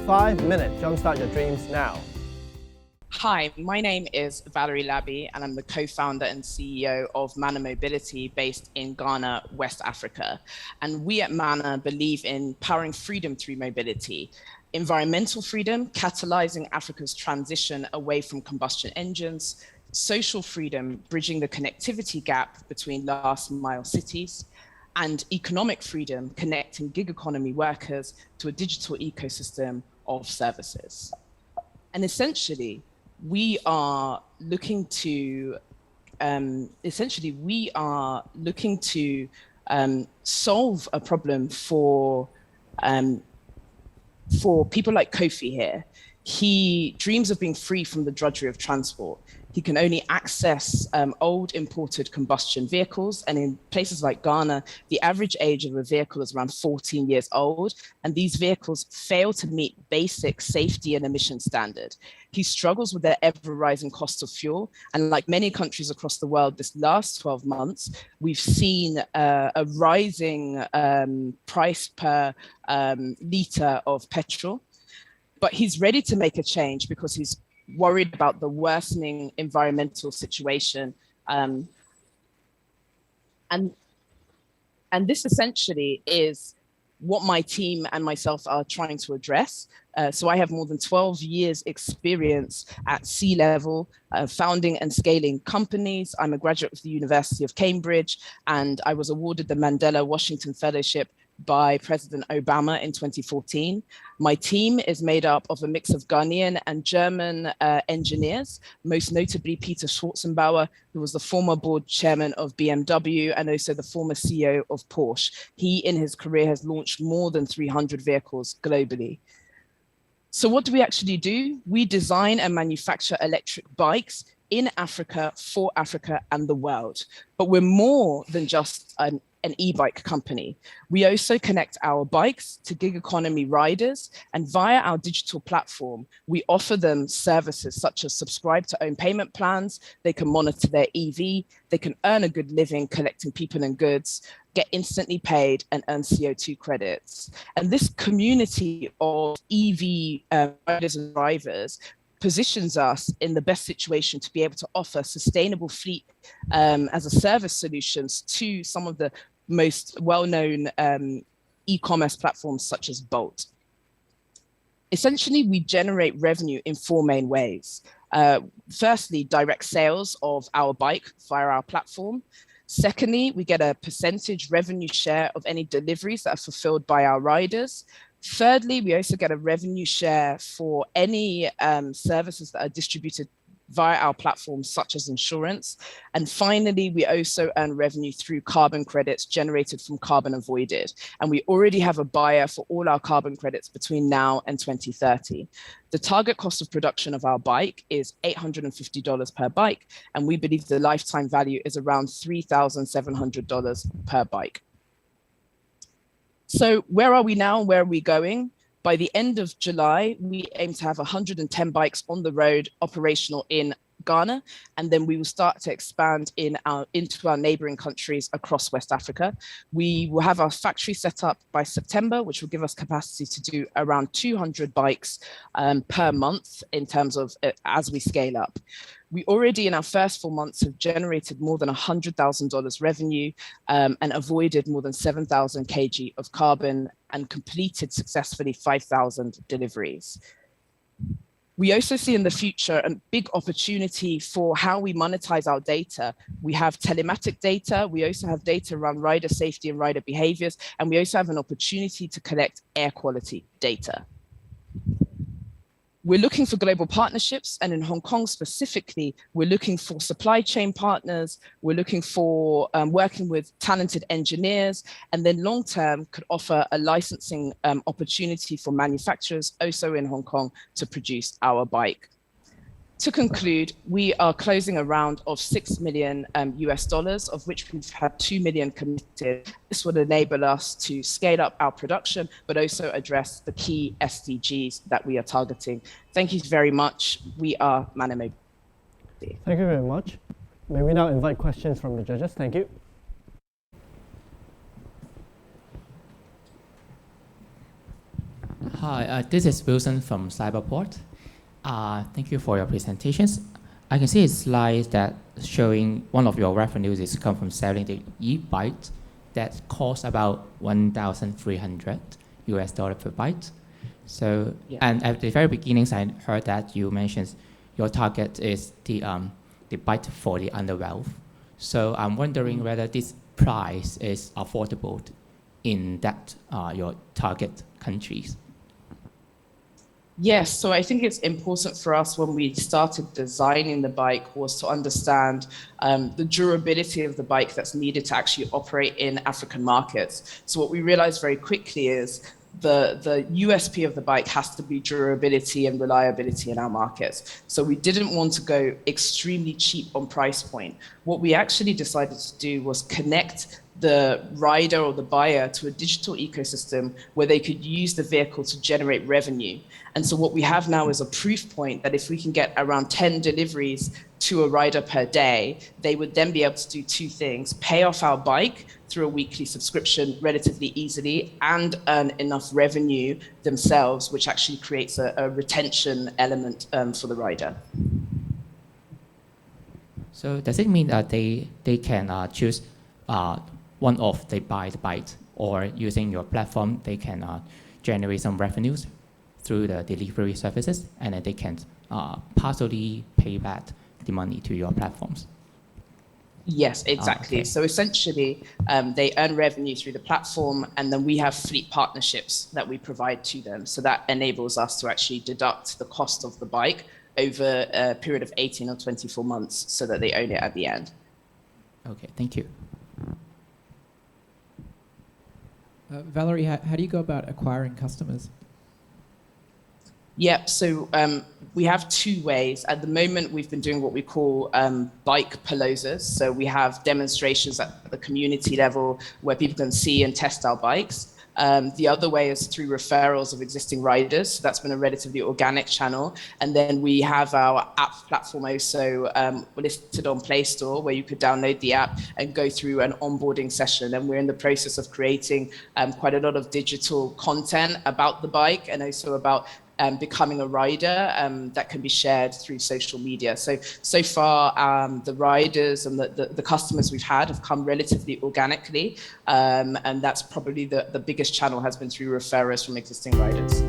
5 minutes. Jumpstart your dreams now. Hi, my name is Valerie Labby, and I'm the co-founder and CEO of WAHU Mobility based in Ghana, West Africa. And we at WAHU believe in powering freedom through mobility, environmental freedom, catalyzing Africa's transition away from combustion engines, social freedom, bridging the connectivity gap between last mile cities, and economic freedom, connecting gig economy workers to a digital ecosystem of services. And essentially, we are looking to solve a problem for people like Kofi here. He dreams of being free from the drudgery of transport. He can only access old imported combustion vehicles. And in places like Ghana, the average age of a vehicle is around 14 years old. And these vehicles fail to meet basic safety and emission standard. He struggles with the ever rising cost of fuel. And like many countries across the world, this last 12 months, we've seen a rising price per litre of petrol. But he's ready to make a change because he's worried about the worsening environmental situation. And this essentially is what my team and myself are trying to address. So I have more than 12 years experience at C-level, founding and scaling companies. I'm a graduate of the University of Cambridge, and I was awarded the Mandela Washington Fellowship by President Obama in 2014. My team is made up of a mix of Ghanaian and German engineers, most notably Peter Schwarzenbauer, who was the former board chairman of BMW and also the former CEO of Porsche. He, in his career, has launched more than 300 vehicles globally. So what do we actually do? We design and manufacture electric bikes in Africa, for Africa and the world. But we're more than just an e-bike company. We also connect our bikes to gig economy riders, and via our digital platform, we offer them services such as subscribe to own payment plans. They can monitor their EV, they can earn a good living collecting people and goods, get instantly paid and earn CO2 credits. And this community of EV riders and drivers positions us in the best situation to be able to offer sustainable fleet as a service solutions to some of the most well-known e-commerce platforms such as Bolt. Essentially, we generate revenue in 4 main ways. Firstly, direct sales of our bike via our platform. Secondly, we get a percentage revenue share of any deliveries that are fulfilled by our riders. Thirdly, we also get a revenue share for any services that are distributed via our platforms, such as insurance. And finally, we also earn revenue through carbon credits generated from carbon avoided. And we already have a buyer for all our carbon credits between now and 2030. The target cost of production of our bike is $850 per bike. And we believe the lifetime value is around $3,700 per bike. So where are we now? Where are we going? By the end of July, we aim to have 110 bikes on the road operational in Ghana, and then we will start to expand into our neighboring countries across West Africa. We will have our factory set up by September, which will give us capacity to do around 200 bikes per month in terms of as we scale up. We already in our first 4 months have generated more than $100,000 revenue and avoided more than 7,000 kg of carbon and completed successfully 5,000 deliveries. We also see in the future a big opportunity for how we monetize our data. We have telematic data. We also have data around rider safety and rider behaviors. And we also have an opportunity to collect air quality data. We're looking for global partnerships, and in Hong Kong specifically, we're looking for supply chain partners. We're looking for working with talented engineers, and then long term could offer a licensing opportunity for manufacturers also in Hong Kong to produce our bike. To conclude, we are closing a round of $6 million US dollars, of which we've had 2 million committed. This will enable us to scale up our production, but also address the key SDGs that we are targeting. Thank you very much. We are WAHU Mobility. Thank you very much. May we now invite questions from the judges? Thank you. Hi, this is Wilson from Cyberport. Thank you for your presentations. I can see a slide that showing one of your revenues is come from selling the e-bike that costs about $1,300 per byte. So, Yeah. and at the very beginnings, I heard that you mentioned your target is the byte for the underwealth. So I'm wondering whether this price is affordable in that your target countries. Yes, so I think it's important for us when we started designing the bike was to understand the durability of the bike that's needed to actually operate in African markets. So what we realized very quickly is the USP of the bike has to be durability and reliability in our markets. So we didn't want to go extremely cheap on price point. What we actually decided to do was connect the rider or the buyer to a digital ecosystem where they could use the vehicle to generate revenue. And so what we have now is a proof point that if we can get around 10 deliveries to a rider per day, they would then be able to do two things: pay off our bike through a weekly subscription relatively easily and earn enough revenue themselves, which actually creates a retention element for the rider. So does it mean that they can choose one of they buy the bike, or using your platform they can generate some revenues through the delivery services, and then they can partially pay back the money to your platforms? Yes, exactly. Okay. So essentially, they earn revenue through the platform, and then we have fleet partnerships that we provide to them. So that enables us to actually deduct the cost of the bike over a period of 18 or 24 months so that they own it at the end. Okay, thank you. Valerie, how do you go about acquiring customers? Yep, so we have two ways. At the moment, we've been doing what we call bike paloozas. So we have demonstrations at the community level where people can see and test our bikes. The other way is through referrals of existing riders. So that's been a relatively organic channel. And then we have our app platform also listed on Play Store, where you could download the app and go through an onboarding session. And we're in the process of creating quite a lot of digital content about the bike and also about becoming a rider that can be shared through social media. So far, the riders and the customers we've had have come relatively organically, and that's probably the biggest channel has been through referrals from existing riders.